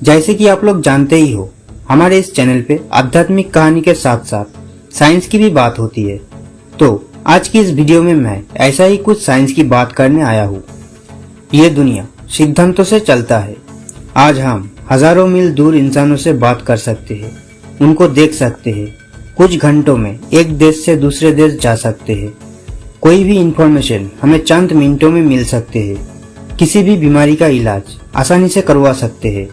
जैसे कि आप लोग जानते ही हो, हमारे इस चैनल पे आध्यात्मिक कहानी के साथ साथ साइंस की भी बात होती है। तो आज की इस वीडियो में मैं ऐसा ही कुछ साइंस की बात करने आया हूँ। ये दुनिया सिद्धांतों से चलता है। आज हम हजारों मील दूर इंसानों से बात कर सकते हैं, उनको देख सकते हैं, कुछ घंटों में एक देश से दूसरे देश जा सकते हैं। कोई भी इंफॉर्मेशन हमें चंद मिनटों में मिल सकते हैं। किसी भी बीमारी का इलाज आसानी से करवा सकते हैं।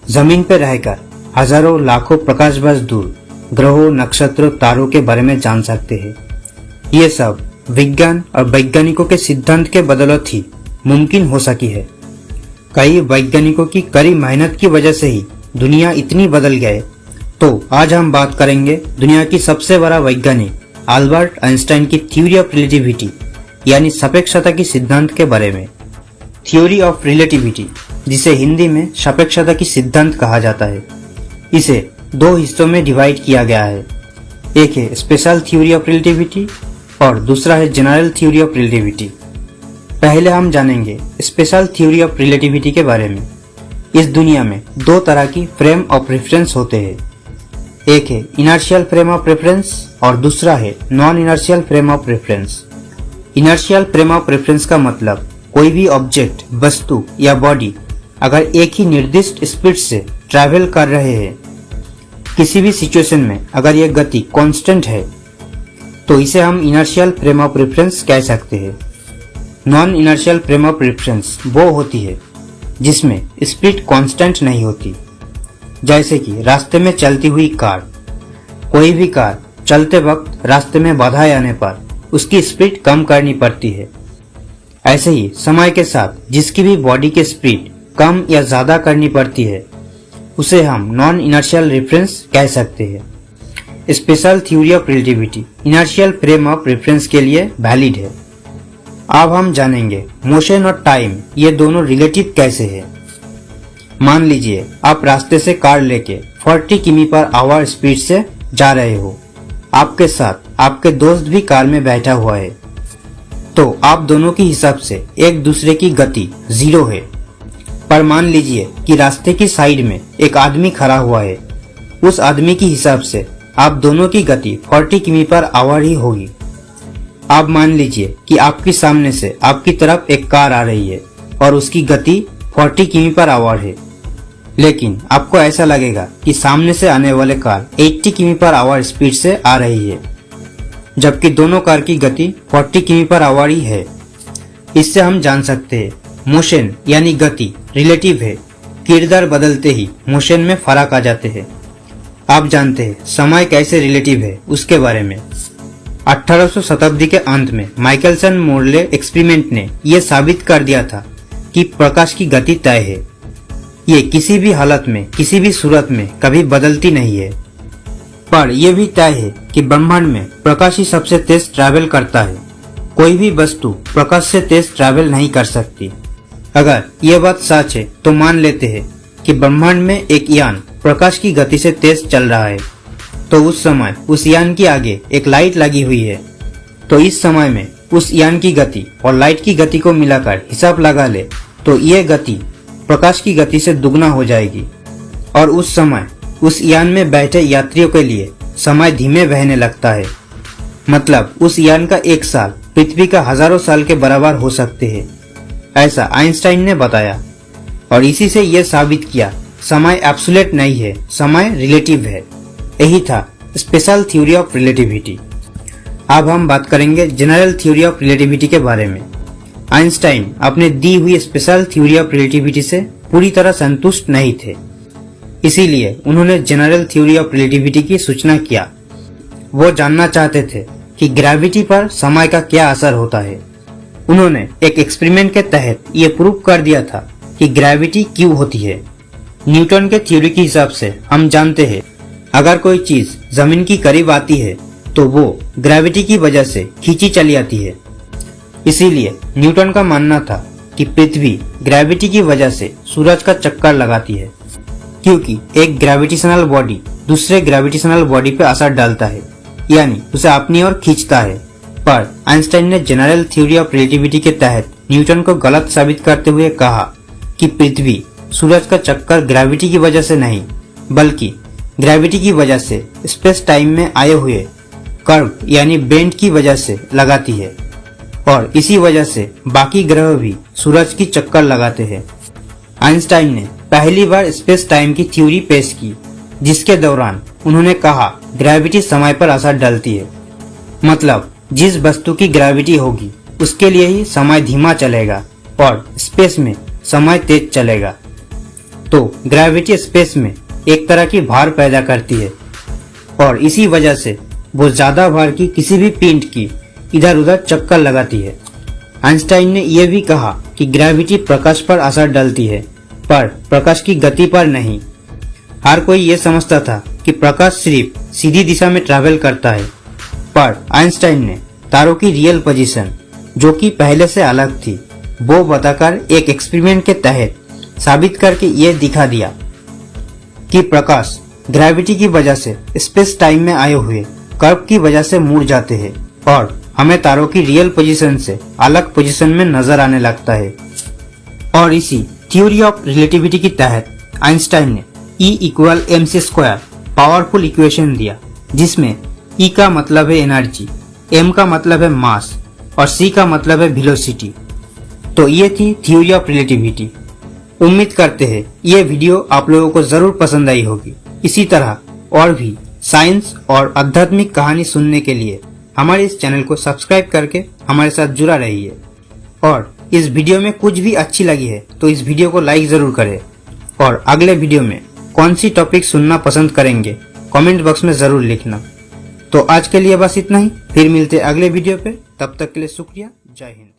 जमीन पर रहकर हजारों लाखों प्रकाश वर्ष दूर ग्रहों, नक्षत्रों, तारों के बारे में जान सकते हैं। ये सब विज्ञान और वैज्ञानिकों के सिद्धांत के बदौलत ही मुमकिन हो सकी है। कई वैज्ञानिकों की कड़ी मेहनत की वजह से ही दुनिया इतनी बदल गए। तो आज हम बात करेंगे दुनिया की सबसे बड़ा वैज्ञानिक अल्बर्ट आइंस्टाइन की थ्योरी ऑफ रिलेटिविटी यानी सापेक्षता की सिद्धांत के बारे में। थ्योरी ऑफ रिलेटिविटी, जिसे हिंदी में सापेक्षता की सिद्धांत कहा जाता है, इसे दो हिस्सों में डिवाइड किया गया है। एक है स्पेशल थ्योरी ऑफ रिलेटिविटी और दूसरा है जनरल थ्योरी ऑफ रिलेटिविटी। पहले हम जानेंगे स्पेशल थ्योरी ऑफ रिलेटिविटी के बारे में। इस दुनिया में दो तरह की फ्रेम ऑफ रेफरेंस होते हैं। एक है इनर्शियल फ्रेम ऑफ रेफरेंस और दूसरा है non inertial frame of reference. Inertial frame of reference का मतलब कोई भी ऑब्जेक्ट, वस्तु या बॉडी अगर एक ही निर्दिष्ट स्पीड से ट्रैवल कर रहे हैं, किसी भी सिचुएशन में अगर यह गति कांस्टेंट है, तो इसे हम इनर्शियल फ्रेम ऑफ रेफरेंस कह सकते हैं। Non inertial frame of reference वो होती है जिसमें स्पीड कांस्टेंट नहीं होती। जैसे कि रास्ते में चलती हुई कार। कोई भी कार चलते वक्त रास्ते में बाधाएं आने पर उसकी स्पीड कम करनी पड़ती है। ऐसे ही समय के साथ जिसकी भी बॉडी की स्पीड कम या ज्यादा करनी पड़ती है, उसे हम नॉन इनर्शियल रेफरेंस कह सकते हैं। Special theory of relativity inertial frame of reference के लिए वैलिड है। अब हम जानेंगे मोशन और टाइम ये दोनों रिलेटिव कैसे हैं। मान लीजिए आप रास्ते से कार लेके 40 किमी/आवर स्पीड से जा रहे हो। आपके साथ आपके दोस्त भी कार में बैठा हुआ है, तो आप दोनों के हिसाब से एक दूसरे की गति 0 है। पर मान लीजिए कि रास्ते की साइड में एक आदमी खड़ा हुआ है। उस आदमी के हिसाब से आप दोनों की गति 40 किमी/आवर ही होगी। आप मान लीजिए कि आपके सामने से आपकी तरफ एक कार आ रही है और उसकी गति 40 किमी/आवर है, लेकिन आपको ऐसा लगेगा कि सामने से आने वाले कार 80 किमी/आवर स्पीड से आ रही है, जबकि दोनों कार की गति 40 किमी/आवर ही है। इससे हम जान सकते हैं मोशन यानी गति रिलेटिव है। किरदार बदलते ही मोशन में फर्क आ जाते हैं। आप जानते हैं समय कैसे रिलेटिव है उसके बारे में। 1800 शताब्दी के अंत में माइकलसन मोरले एक्सपेरिमेंट ने यह साबित कर दिया था कि प्रकाश की गति तय है। ये किसी भी हालत में, किसी भी सूरत में कभी बदलती नहीं है। पर यह भी तय है कि ब्रह्मांड में प्रकाश ही सबसे तेज ट्रैवल करता है। कोई भी वस्तु प्रकाश से तेज ट्रैवल नहीं कर सकती। अगर यह बात सच है तो मान लेते हैं कि ब्रह्मांड में एक यान प्रकाश की गति से तेज चल रहा है, तो उस समय उस यान के आगे एक लाइट लगी हुई है। तो इस समय में उस यान की गति और लाइट की गति को मिलाकर हिसाब लगा ले तो यह गति प्रकाश की गति से दुगना हो जाएगी। और उस समय उस यान में बैठे यात्रियों के लिए समय धीमे बहने लगता है। मतलब उस यान का एक साल पृथ्वी का हजारों साल के बराबर हो सकते हैं, ऐसा आइंस्टाइन ने बताया। और इसी से यह साबित किया समय एब्सोल्यूट नहीं है, समय रिलेटिव है। यही था स्पेशल थ्योरी ऑफ रिलेटिविटी। अब हम बात करेंगे जनरल थ्योरी ऑफ रिलेटिविटी के बारे में। आइंस्टाइन अपने दी हुई स्पेशल थ्योरी ऑफ रिलेटिविटी से पूरी तरह संतुष्ट नहीं थे, इसीलिए उन्होंने जनरल थ्योरी ऑफ रिलेटिविटी की सूचना किया। वो जानना चाहते थे कि ग्रेविटी पर समय का क्या असर होता है। उन्होंने एक एक्सपेरिमेंट के तहत ये प्रूव कर दिया था कि ग्रेविटी क्यों होती है। न्यूटन के थ्योरी के हिसाब से हम जानते हैं अगर कोई चीज जमीन की करीब आती है तो वो ग्रेविटी की वजह से खींची चली आती है। इसीलिए न्यूटन का मानना था कि पृथ्वी ग्रेविटी की वजह से सूरज का चक्कर लगाती है, क्योंकि एक ग्रेविटेशनल बॉडी दूसरे ग्रेविटेशनल बॉडी पे असर डालता है, यानी उसे अपनी ओर खींचता है। पर आइंस्टाइन ने जनरल थ्योरी ऑफ रिलेटिविटी के तहत न्यूटन को गलत साबित करते हुए कहा कि पृथ्वी सूरज का चक्कर ग्रेविटी की वजह से नहीं, बल्कि ग्रेविटी की वजह से स्पेस टाइम में आए हुए कर्व यानी बेंड की वजह से लगाती है और इसी वजह से बाकी ग्रह भी सूरज की चक्कर लगाते हैं। आइंस्टाइन ने पहली बार स्पेस टाइम की थ्योरी पेश की, जिसके दौरान उन्होंने कहा ग्रेविटी समय पर असर डालती है, मतलब जिस वस्तु की ग्रेविटी होगी उसके लिए ही समय धीमा चलेगा और स्पेस में समय तेज चलेगा। तो ग्रेविटी स्पेस में एक तरह की भार पैदा करती है और इसी वजह से वो ज्यादा भार की किसी भी पिंड की इधर उधर चक्कर लगाती है। आइंस्टाइन ने यह भी कहा कि ग्रेविटी प्रकाश पर असर डालती है, पर प्रकाश की गति पर नहीं। हर कोई ये समझता था कि प्रकाश सिर्फ सीधी दिशा में ट्रैवल करता है, पर आइंस्टाइन ने तारों की रियल पोजीशन, जो कि पहले से अलग थी, वो बताकर एक एक्सपेरिमेंट के तहत साबित करके ये दिखा दिया कि प्रकाश ग्रेविटी की वजह से स्पेस टाइम में आए हुए कर्व की वजह से मुड़ जाते हैं और हमें तारों की रियल पोजीशन से अलग पोजीशन में नजर आने लगता है। और इसी थ्योरी ऑफ रिलेटिविटी के तहत आइंस्टाइन ने E=mc² पावरफुल इक्वेशन दिया, जिसमें E का मतलब है एनर्जी, M का मतलब है मास और C का मतलब है वेलोसिटी। तो ये थी थ्योरी ऑफ रिलेटिविटी। उम्मीद करते हैं ये वीडियो आप लोगों को जरूर पसंद आई होगी। इसी तरह और भी साइंस और आध्यात्मिक कहानी सुनने के लिए हमारे इस चैनल को सब्सक्राइब करके हमारे साथ जुड़ा रहिए। और इस वीडियो में कुछ भी अच्छी लगी है तो इस वीडियो को लाइक जरूर करें और अगले वीडियो में कौन सी टॉपिक सुनना पसंद करेंगे कमेंट बॉक्स में जरूर लिखना। तो आज के लिए बस इतना ही, फिर मिलते अगले वीडियो पे। तब तक के लिए शुक्रिया। जय हिंद।